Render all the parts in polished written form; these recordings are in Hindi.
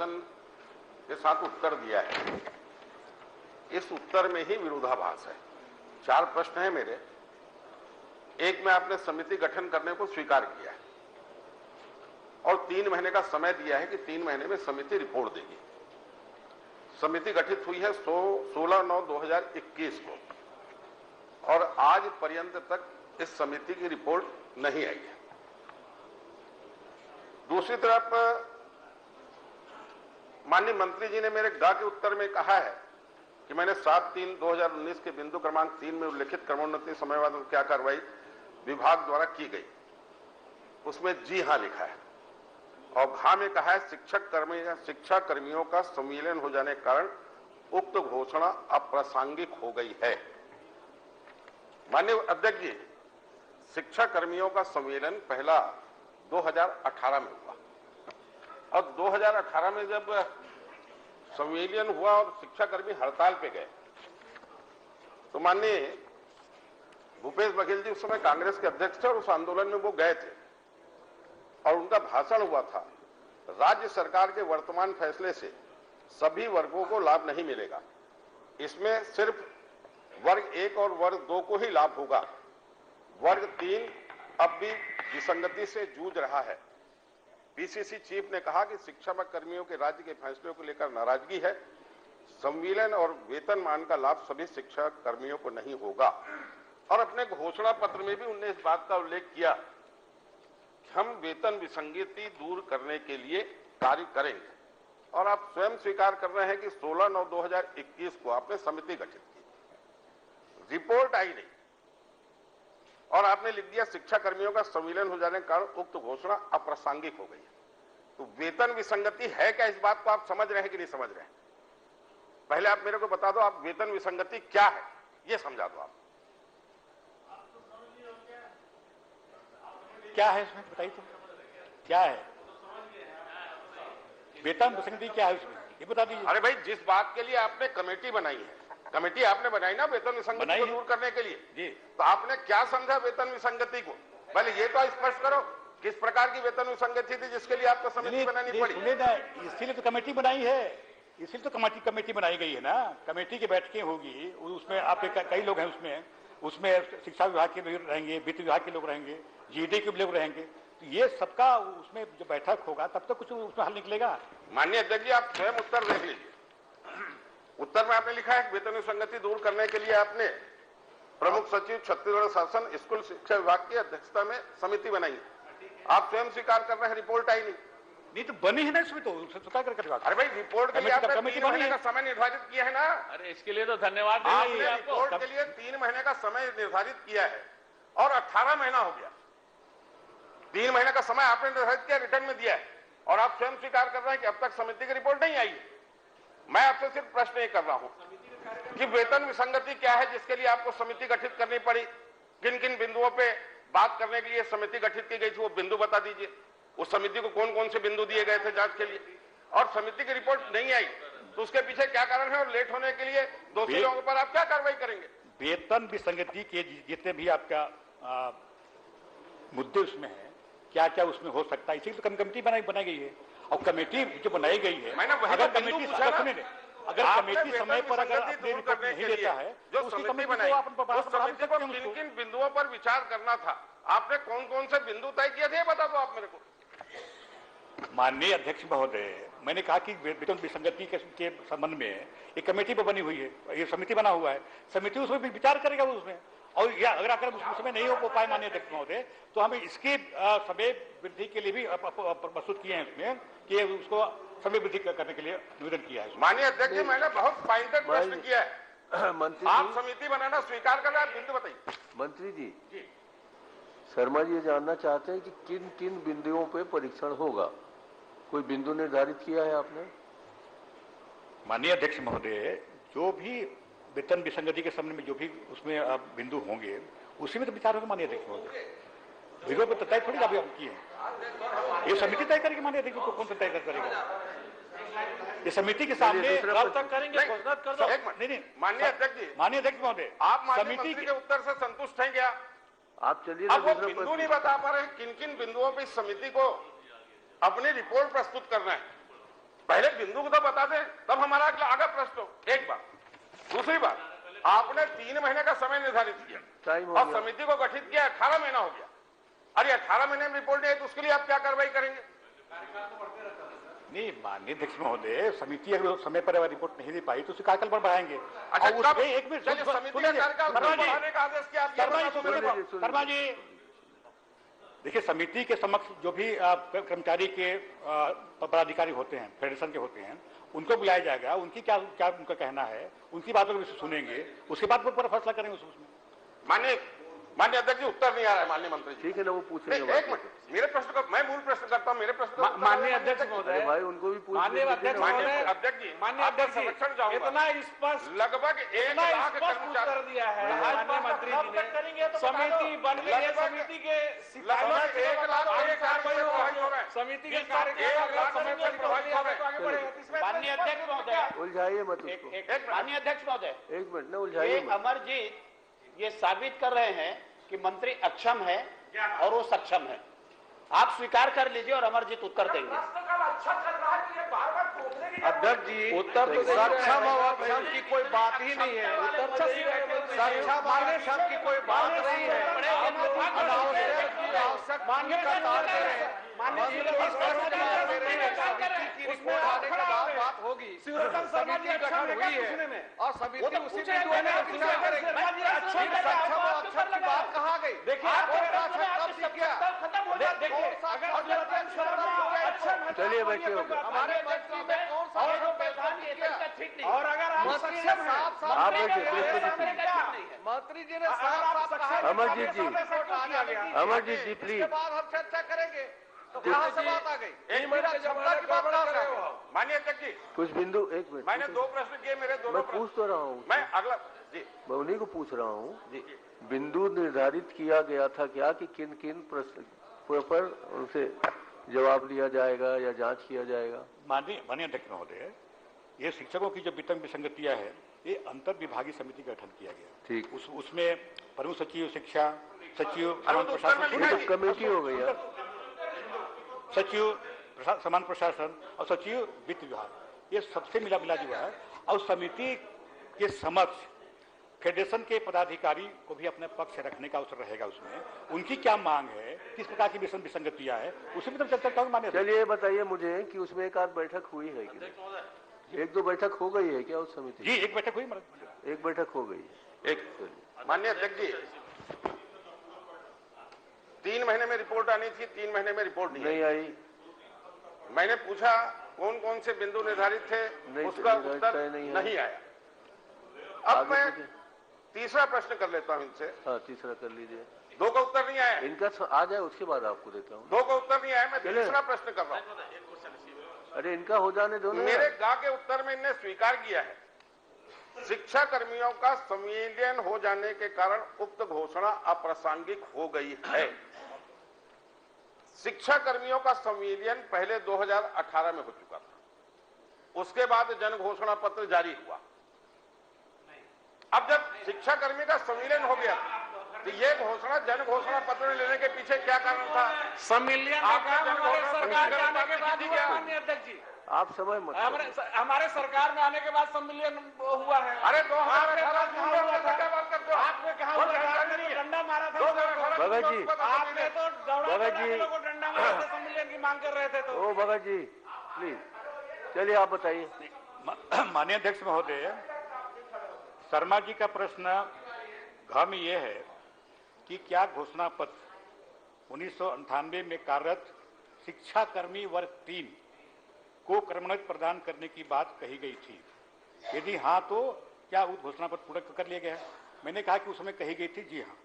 प्रश्न के साथ उत्तर दिया है, इस उत्तर में ही विरोधाभास है। 4 प्रश्न हैं मेरे। एक में आपने समिति गठन करने को स्वीकार किया है और 3 महीने का समय दिया है कि 3 महीने में समिति रिपोर्ट देगी। समिति गठित हुई है 16/9/2021 को और आज पर्यंत तक इस समिति की रिपोर्ट नहीं आई है। दूसरी तरफ माननीय मंत्री जी ने मेरे गा के उत्तर में कहा है कि मैंने 7/3/2019 के बिंदु क्रमांक 3 में उल्लिखित क्रमोन्नति समयवाद में क्या कार्रवाई विभाग द्वारा की गई, उसमें जी हां लिखा है और घा में कहा है शिक्षा कर्मियों का संविलियन हो जाने के कारण उक्त घोषणा अप्रासंगिक हो गई है। माननीय अध्यक्ष जी, शिक्षा कर्मियों का संविलियन पहला 2018 में हुआ और 2018 में जब संविलियन हुआ और शिक्षाकर्मी हड़ताल पे गए तो माननीय भूपेश बघेल जी उस समय कांग्रेस के अध्यक्ष थे और उस आंदोलन में वो गए थे और उनका भाषण हुआ था, राज्य सरकार के वर्तमान फैसले से सभी वर्गों को लाभ नहीं मिलेगा, इसमें सिर्फ वर्ग 1 और वर्ग 2 को ही लाभ होगा। वर्ग 3 अब भी विसंगति से जूझ रहा है। पीसीसी चीफ ने कहा कि शिक्षा कर्मियों के राज्य के फैसले को लेकर नाराजगी है। संविलियन और वेतनमान का लाभ सभी शिक्षा कर्मियों को नहीं होगा और अपने घोषणा पत्र में भी उन्होंने इस बात का उल्लेख किया कि हम वेतन विसंगति दूर करने के लिए कार्य करेंगे और आप स्वयं स्वीकार कर रहे हैं कि 16/9/2021 को आपने समिति गठित की, रिपोर्ट आई नहीं और आपने लिख दिया शिक्षा कर्मियों का संविलियन हो जाने के कारण उक्त घोषणा अप्रासंगिक हो गई है। तो वेतन विसंगति है क्या, इस बात को आप समझ रहे हैं कि नहीं समझ रहे हैं? पहले आप मेरे को बता दो, आप वेतन विसंगति क्या है ये समझा दो। आप क्या है इसमें बताइए तो, क्या है वेतन विसंगति, क्या है उसमें ये बता दीजिए। अरे भाई, जिस बात के लिए आपने कमेटी बनाई है, कमेटी आपने बनाई ना वेतन विसंगति को दूर करने के लिए जी, तो आपने क्या समझा वेतन विसंगति को? पहले ये तो स्पष्ट करो, किस प्रकार की वेतन विसंगति थी जिसके लिए आपको समिति बनानी पड़ी? इसीलिए तो कमेटी बनाई है, इसीलिए तो कमेटी बनाई गई है ना। कमेटी की बैठकें होगी, उसमें आपके कई लोग हैं, उसमें शिक्षा विभाग के लोग रहेंगे, वित्त विभाग के लोग रहेंगे, जीडी के लोग रहेंगे, तो ये सबका उसमें जो बैठक होगा तब तो कुछ उसमें हल निकलेगा। माननीय अध्यक्ष जी, आप स्वयं उत्तर देख लीजिए। उत्तर में आपने लिखा है वेतन विसंगति दूर करने के लिए आपने प्रमुख सचिव छत्तीसगढ़ शासन स्कूल शिक्षा विभाग की अध्यक्षता में समिति बनाई। आप स्वयं स्वीकार कर रहे हैं रिपोर्ट आई नहीं तो बनी है ना, इसमें तो स्वतः करके। अरे भाई, रिपोर्ट के लिए आपने 3 महीने का समय निर्धारित किया है ना। अरे इसके लिए तो धन्यवाद। आपने रिपोर्ट के लिए 3 महीने का समय निर्धारित किया है और 18 महीना हो गया। 3 महीने का समय आपने निर्धारित किया, रिटर्न में दिया है और आप स्वयं स्वीकार कर रहे हैं कि अब तक समिति की रिपोर्ट नहीं आई है। मैं आपसे सिर्फ प्रश्न ये कर रहा हूं कि वेतन विसंगति क्या है जिसके लिए आपको समिति गठित करनी पड़ी, किन किन बिंदुओं पे बात करने के लिए समिति गठित की गई थी, वो बिंदु बता दीजिए। उस समिति को कौन कौन से बिंदु दिए गए थे जांच के लिए, और समिति की रिपोर्ट नहीं आई तो उसके पीछे क्या कारण है और लेट होने के लिए दोषी लोगों पर आप क्या कार्रवाई करेंगे? वेतन विसंगति के जितने भी आपका मुद्दे उसमें है, क्या क्या उसमें हो सकता है, इसीलिए तो कमेटी बनाई गई है। और कमेटी जो बनाई गई है, अगर कमेटी समय पर अगर अपनी रिपोर्ट नहीं देता है जो समिति बनाई, उस समिति को किन किन बिंदुओं पर विचार करना था, आपने कौन कौन से बिंदु तय किए थे बता दो आप मेरे को। माननीय अध्यक्ष महोदय, मैंने कहा कि वेतन विसंगति के संबंध में एक कमेटी बनी हुई है, ये समिति बना हुआ है, समिति उसमें विचार करेगा उसमें। और या अगर उस समय नहीं हो पाए माननीय अध्यक्ष महोदय, तो हमें इसके समय वृद्धि के लिए भी प्रस्तुत किए हैं इसमें कि उसको समय वृद्धि करने के लिए निवेदन किया है। माननीय अध्यक्ष जी, मैंने बहुत पॉइंटेड प्रश्न किया है। मंत्री आप समिति बनाना स्वीकार कर रहे हैं, बिंदु बताइए। मंत्री जी, शर्मा जी ये जानना चाहते हैं कि किन किन बिंदुओं पे परीक्षण होगा, कोई बिंदु निर्धारित किया है आपने? माननीय अध्यक्ष महोदय, जो भी वेतन विसंगति के संबंध में जो भी उसमें बिंदु होंगे उसी में तो विचार होगा माननीय अध्यक्ष महोदय। विरोध में तय थोड़ी अभी हम किए, ये समिति तय करेगी माननीय अध्यक्ष को, कौन सा तय करेगा ये समिति के सामने कब तक करेंगे? नहीं, माननीय अध्यक्ष जी, माननीय अध्यक्ष महोदय, आप समिति के उत्तर से संतुष्ट हैं क्या? आप चलिए, अब वो बिंदु नहीं बता पा रहे हैं किन किन बिंदुओं पर इस समिति को अपनी रिपोर्ट प्रस्तुत करना है। पहले बिंदु को तो बता दें, तब हमारा आगे प्रश्न हो। एक बात। दूसरी बात, आपने 3 महीने का समय निर्धारित किया टाइम और समिति को गठित किया, 18 महीना हो गया। अरे 18 महीने में रिपोर्ट नहीं है तो उसके लिए आप क्या कार्रवाई करेंगे? नहीं, माननीय अध्यक्ष महोदय, समिति अगर समय पर रिपोर्ट नहीं दे पाई तो उसके कार्यकाल पर बढ़ाएंगे। अच्छा, और कब? एक मिनट, चलिए, समिति का कार्यकाल बढ़ाने का आदेश क्या? शर्मा जी, देखिए, समिति के समक्ष जो भी कर्मचारी के पदाधिकारी होते हैं, फेडरेशन के होते हैं, उनको बुलाया जाएगा, उनकी क्या क्या उनका कहना है, उनकी बातों को सुनेंगे, उसके बाद वो पूरा फैसला करेंगे उसमें। माननीय अध्यक्ष जी, उत्तर नहीं आ रहा है माननीय मंत्री जी। ठीक है ना, वो पूछेंगे। एक मिनट, मेरे प्रश्न का मैं मूल प्रश्न करता हूं। मेरे प्रश्न माननीय अध्यक्ष महोदय, भाई उनको भी माननीय अध्यक्ष महोदय, अध्यक्ष जी, माननीय अध्यक्ष जी, संरक्षण जाऊंगा। इतना स्पष्ट लगभग 1 लाख उत्तर दिया है माननीय मंत्री जी ने। समिति बन गई है, समिति के लगभग 1 लाख समिति के माननीय अध्यक्ष महोदय, उलझाइए मत उसको। माननीय अध्यक्ष महोदय, एक मिनट ना, उलझाइए मत। अमरजीत ये साबित कर रहे हैं कि मंत्री अक्षम है और वो सक्षम है। आप स्वीकार कर लीजिए और अमरजीत उत्तर देंगे। अध्यक्ष जी, उत्तर तो सक्षम और अक्षम की कोई बात ही नहीं है। सक्षम और अक्षम की कोई बात नहीं है। रिपोर्ट आने के बाद बात होगी। समिति गठन हुई है और समिति उसी बिंदु में विचार करेगी। सक्षम और अक्षम की बात कहाँ गई? देखिए, चलिए बैठिए, हो गया। हमारे मंत्री में कौन सा ठीक नहीं? और अगर आप सक्षम हैं, आप बैठिए, मंत्री जी ने साफ कहा, अमरजीत जी, अमरजीत जी प्लीज। उसके बाद हम चर्चा करेंगे। तो कहाँ से बात आ गई? क्षमता की बात कहाँ से? माननीय अध्यक्ष जी, कुछ बिंदु, एक मिनट, मैंने 2 प्रश्न किए, मेरे मैं दोनों पूछ तो रहा हूँ, मैं अगला जी मैं उन्हीं को पूछ रहा हूँ जी। बिंदु निर्धारित किया गया था क्या कि किन किन प्रश्न पर उनसे जवाब लिया जाएगा या जांच किया जाएगा? माननीय अध्यक्ष महोदय, ये शिक्षकों की जो वेतन विसंगतियां है, ये अंतर विभागीय समिति का गठन किया गया। ठीक, उसमें प्रमुख सचिव शिक्षा, सचिव कमेटी हो गई है, सचिव समान प्रशासन और सचिव वित्त विभाग, ये सबसे मिला जुआ है। और समिति के समक्ष फेडरेशन के पदाधिकारी को भी अपने पक्ष रखने का अवसर रहेगा। उसमें उनकी क्या मांग है, किस प्रकार की वेतन विसंगतियां है, उसी में चर्चा करूंगा। मान्य चलिए बताइए मुझे कि उसमें एक आध बैठक हुई है कि नहीं? 1-2 बैठक हो गई है क्या उस समिति? जी, एक बैठक हुई, एक बैठक हो गई। एक माननीय अध्यक्ष जी, 3 महीने में रिपोर्ट आनी थी, 3 महीने में रिपोर्ट नहीं आई। मैंने पूछा कौन कौन से बिंदु निर्धारित थे, उसका उत्तर नहीं आया। अब मैं तीसरा प्रश्न कर लेता हूं इनसे। हाँ, तीसरा कर लीजिए। 2 का उत्तर नहीं आया, इनका आ जाए उसके बाद आपको देता हूँ। 2 का उत्तर नहीं आया, मैं तीसरा प्रश्न कर रहा हूं। अरे इनका हो जाने दो ना। मेरे गा के उत्तर में इनने स्वीकार किया है, शिक्षा कर्मियों का संविलियन हो जाने के कारण उक्त घोषणा अप्रासंगिक हो गई है। शिक्षा कर्मियों का संविलियन पहले 2018 में हो चुका था, उसके बाद जन घोषणा पत्र जारी हुआ। अब जब शिक्षा कर्मी का संविलियन हो गया तो ये घोषणा जन घोषणा पत्र लेने के पीछे क्या कारण था? संविलियन सरकार में आने के बाद हुआ। माननीय अध्यक्ष जी, आप समय मत, हमारे सरकार में आने के बाद संविलियन हुआ है। अरे 2018 क्या बात करते हो? आपने कहा डंडा मारा था भगत जी, आपने तो डंडा मारा था, संविलियन की मांग कर रहे थे। तो ओ भगत जी प्लीज, चलिए आप बताइए। माननीय अध्यक्ष महोदय, शर्मा जी का प्रश्न घ में यह है कि क्या घोषणा पत्र 1998 में कार्यरत शिक्षा कर्मी वर्ग 3 को क्रमोन्नति प्रदान करने की बात कही गई थी? यदि हाँ तो क्या उस घोषणा पत्र पूरा कर लिया गया है? मैंने कहा कि उस समय कही गई थी, जी हाँ।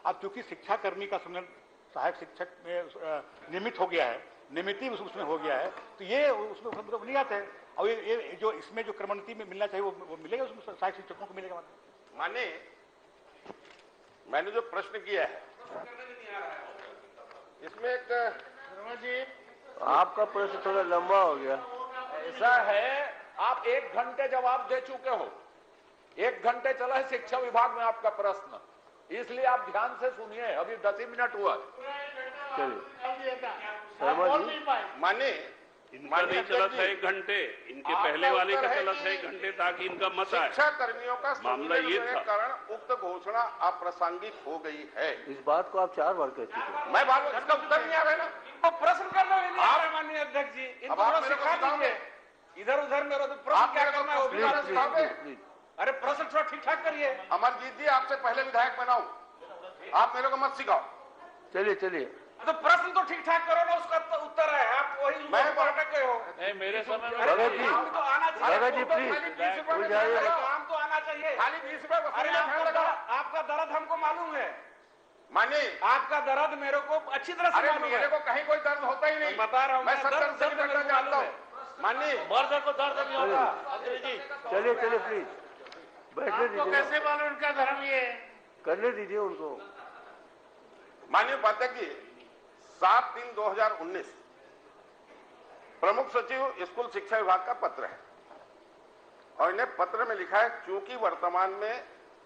अब चूंकि शिक्षा कर्मी का सम्मेलन सहायक शिक्षक में नियमित हो गया है, नियमित उसमें हो गया है, तो ये उसमें नहीं आता है। और ये जो इसमें जो क्रमोन्नति में मिलना चाहिए वो मिलेगा, उसमें सहायक शिक्षकों को मिलेगा। माने मैंने जो प्रश्न किया है इसमें एक जी, आपका प्रश्न थोड़ा लंबा हो गया। ऐसा है, आप 1 घंटे जवाब दे चुके हो। 1 घंटे चला है शिक्षा विभाग में आपका प्रश्न, इसलिए आप ध्यान से सुनिए। अभी 10 ही मिनट हुआ। चलिए शर्मा जी, माने इनका नहीं चला था 1 घंटे, इनके पहले वाले का चला था 1 घंटे ताकि इनका मत आए। शिक्षा कर्मियों का मामला ये था। कारण उक्त घोषणा अप्रासंगिक हो गई है। इस बात को आप 4 बार कह चुके हैं। मैं बात इसका उत्तर नहीं आ रहा है ना। तो प्रश्न करना भी नहीं आ रहा माननीय अध्यक्ष जी, इनको आप थोड़ा मेरे को सिखा सिखाओगे? दीजिए। इधर उधर मेरा तो प्रश्न क्या करना है वो भी प्लीज, सिखाओगे। प्लीज। अरे प्रश्न थोड़ा ठीक ठाक करिए। अमरजीत जी, आपसे पहले विधायक बनाऊं, आप मेरे को मत सिखाओ। चलिए चलिए, तो प्रश्न तो ठीक ठाक करो ना, उसका तो उत्तर है, आप वही मैं भटक गए हो। नहीं, मेरे समय में भगत जी, काम तो आना चाहिए। भगत जी प्लीज उठ जाइए। अरे काम तो आना चाहिए। खाली 20 रुपए अरे आपका दर्द हमको मालूम है, मानिए। आपका दर्द मेरे को अच्छी तरह से अरे मालूम मेरे है। को कहीं कोई दर्द होता ही नहीं। बता रहा हूँ मैं मैं, 70 दर्द से मेरे निपटना को जानता मालूम हूँ। मानिए, मर्द को दर्द नहीं होता। मंत्री जी, चलिए चलिए प्लीज बैठने आपको दीजिए, कैसे मालूम इनका धर्म ये है? करने दीजिए उनको। माननीय उपाध्यक्ष जी, 7/3/2019 प्रमुख सचिव स्कूल शिक्षा विभाग का पत्र है और इन्हें पत्र में लिखा है, चूंकि वर्तमान में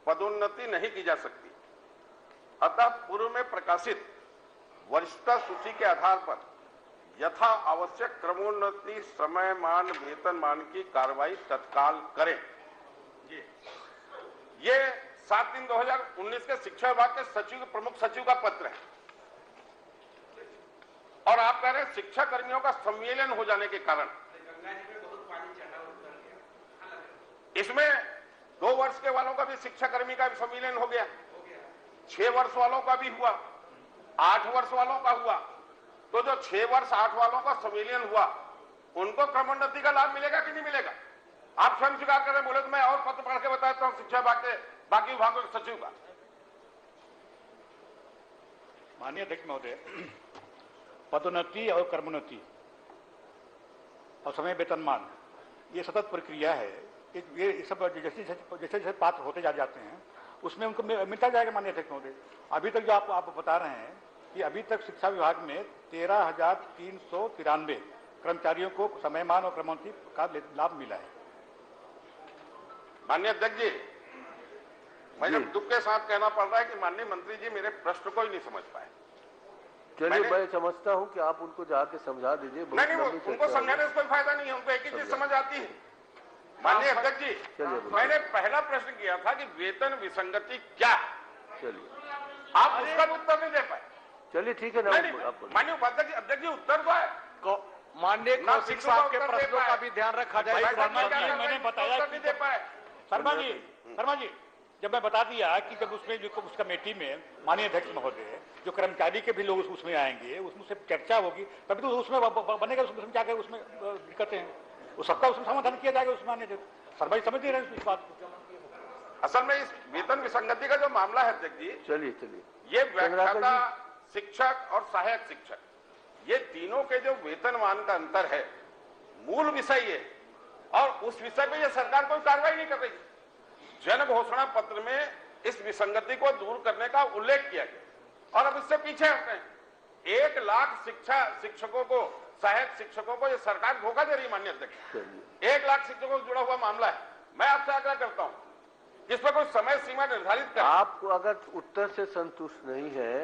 पदोन्नति नहीं की जा सकती, अतः पूर्व में प्रकाशित वरिष्ठता सूची के आधार पर यथा आवश्यक क्रमोन्नति समयमान वेतनमान की कार्रवाई तत्काल करें। ये 7/3/2019 के शिक्षा विभाग के सचिव, प्रमुख सचिव का पत्र है और आप कह रहे हैं शिक्षा कर्मियों का संविलियन हो जाने के कारण इसमें 2 वर्ष के वालों का भी शिक्षा कर्मी का भी संविलियन हो गया, 6 वर्ष वालों का भी हुआ, 8 वर्ष वालों का हुआ। तो जो 6 वर्ष 8 वालों का संविलियन हुआ, उनको क्रमोन्नति का लाभ मिलेगा कि नहीं मिलेगा? आप स्वयं स्वीकार करें, बोले तो मैं और पत्र पढ़ के बताता हूं शिक्षा विभाग के बाकी विभागों के सचिव का। माननीय अध्यक्ष महोदय, पदोन्नति और कर्मोन्नति और समय वेतनमान ये सतत प्रक्रिया है। ये सब जैसे जैसे पात्र होते जाते हैं उसमें उनको मिलता जाएगा। माननीय अध्यक्ष महोदय, अभी तक जो आप बता रहे हैं कि अभी तक शिक्षा विभाग में 13,393 कर्मचारियों को समयमान और क्रमोन्नति का लाभ मिला है। माननीय अध्यक्ष जी, मुझे दुख के साथ कहना पड़ रहा है कि माननीय मंत्री जी मेरे प्रश्न को ही नहीं समझ पाए। चलिए मैं समझता हूं कि आप उनको जाके समझा दीजिए। नहीं, उनको समझाने से कोई फायदा नहीं है, उनको एक ही चीज समझ आती है। माननीय अध्यक्ष जी, मैंने पहला प्रश्न किया था कि वेतन विसंगति क्या है, चलिए आप उसका भी उत्तर नहीं दे पाए। चलिए ठीक है ना। माननीय उपाध्यक्ष अध्यक्ष जी, उत्तर तो है। माननीय कौशिक साहब के प्रश्नों का भी ध्यान रखा जाए। मैंने बताया उत्तर नहीं दे पाए। शर्मा जी, जब मैं बता दिया कि जब उसमें जो उस कमेटी में माननीय अध्यक्ष महोदय जो कर्मचारी के भी लोग उसमें आएंगे, उसमें से चर्चा होगी, तभी तो उसमें बनेगा। उसमें क्या उसमें दिक्कतें हैं, वो सबका उसमें समाधान किया जाएगा। उसमें माननीय शर्मा जी समझ नहीं रहे इस बात को। असल में इस वेतन विसंगति का जो मामला है अध्यक्ष जी, चलिए ये व्याख्याता, शिक्षक और सहायक शिक्षक, ये तीनों के जो वेतनमान का अंतर है, मूल विषय ये, और उस विषय पे ये सरकार कोई कार्रवाई नहीं कर रही। जन घोषणा पत्र में इस विसंगति को दूर करने का उल्लेख किया गया और अब इससे पीछे हटते हैं। 1 लाख शिक्षकों को, सहायक शिक्षकों को ये सरकार धोखा दे रही है। माननीय अध्यक्ष, 1 लाख शिक्षकों से जुड़ा हुआ मामला है। मैं आपसे आग्रह करता हूं इस पर कोई समय सीमा निर्धारित करें। आपको अगर उत्तर से संतुष्ट नहीं है,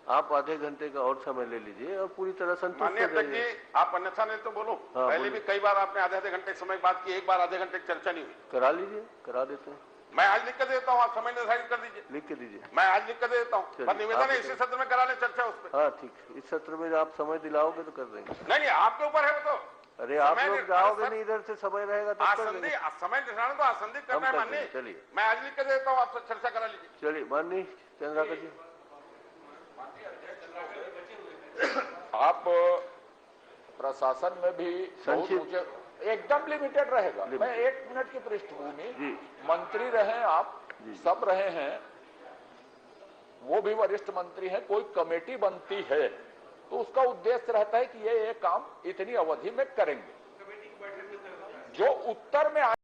आप आधे घंटे का और समय ले लीजिए और पूरी तरह संतुष्ट माननीय हो अध्यक्ष जाइए। जी, आप अन्यथा नहीं तो बोलो। हाँ, पहले भी कई बार आपने आधे घंटे समय बात की, एक बार आधे घंटे की चर्चा नहीं हुई। करा लीजिए, करा देते हैं। मैं आज लिख कर देता हूँ, आप समय निर्धारित कर दीजिए। लिख के दीजिए। मैं आज लिख कर देता हूँ, चलिए, पर निवेदन है आप इसी सत्र में करा ले चर्चा उस पर। हाँ ठीक, इस सत्र में आप समय दिलाओगे तो कर देंगे। नहीं, आपके ऊपर है वो तो। अरे आप लोग जाओगे नहीं, इधर से समय रहेगा तो कर देंगे। समय निर्धारण तो आसंदित करना है माननीय। चलिए, मैं आज लिख कर देता हूँ, आपसे चर्चा करा लीजिए। चलिए माननीय चंद्राकर जी। आप प्रशासन में भी बहुत ऊंचे, एकदम लिमिटेड रहेगा। मैं 1 मिनट की पृष्ठभूमि, मंत्री रहे आप, सब रहे हैं, वो भी वरिष्ठ मंत्री हैं, कोई कमेटी बनती है तो उसका उद्देश्य रहता है कि ये काम इतनी अवधि में करेंगे। जो उत्तर में